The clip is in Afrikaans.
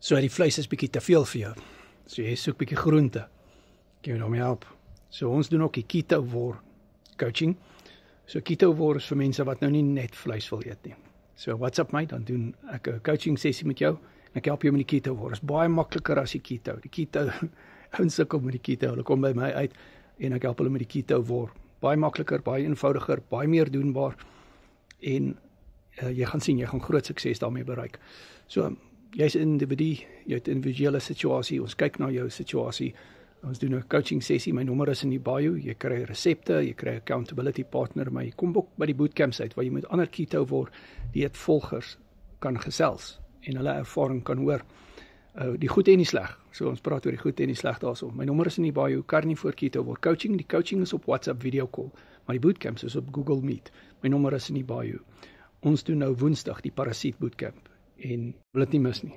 So die vleis is bietjie te veel vir jou. So jy soek bietjie groente. Kan jy daarmee help? So ons doen ook die keto-war coaching. So keto-war is vir mense wat nou nie net vleis wil eet nie. So WhatsApp my, dan doen ek 'n coaching sessie met jou en ek help jou met die keto-war. Dit is baie makliker as die keto. Die keto, ouens sukkel met die keto. Hulle kom by my uit en ek help hulle met die keto-war. Baie makliker, baie eenvoudiger, baie meer doenbaar en jy gaan sien, jy gaan groot sukses daarmee bereik. So, jy's 'n individu, jy het 'n individuele situasie, ons kyk na jou situasie, ons doen 'n coaching sessie, my nommer is in die bio, jy kry resepte, jy kry accountability partner, maar jy kom ook by die bootcamps uit, waar jy met ander keto-war dieetvolgers kan gesels, en hulle ervaring kan hoor, die goed en die sleg, so ons praat oor die goed en die sleg daarso. My nommer is in die bio, Carnivore keto-war coaching, die coaching is op WhatsApp video call, maar die bootcamps is op Google Meet, my nommer is in die bio. Ons doen nou Woensdag die Parasiet bootcamp, en wil dit nie mis nie.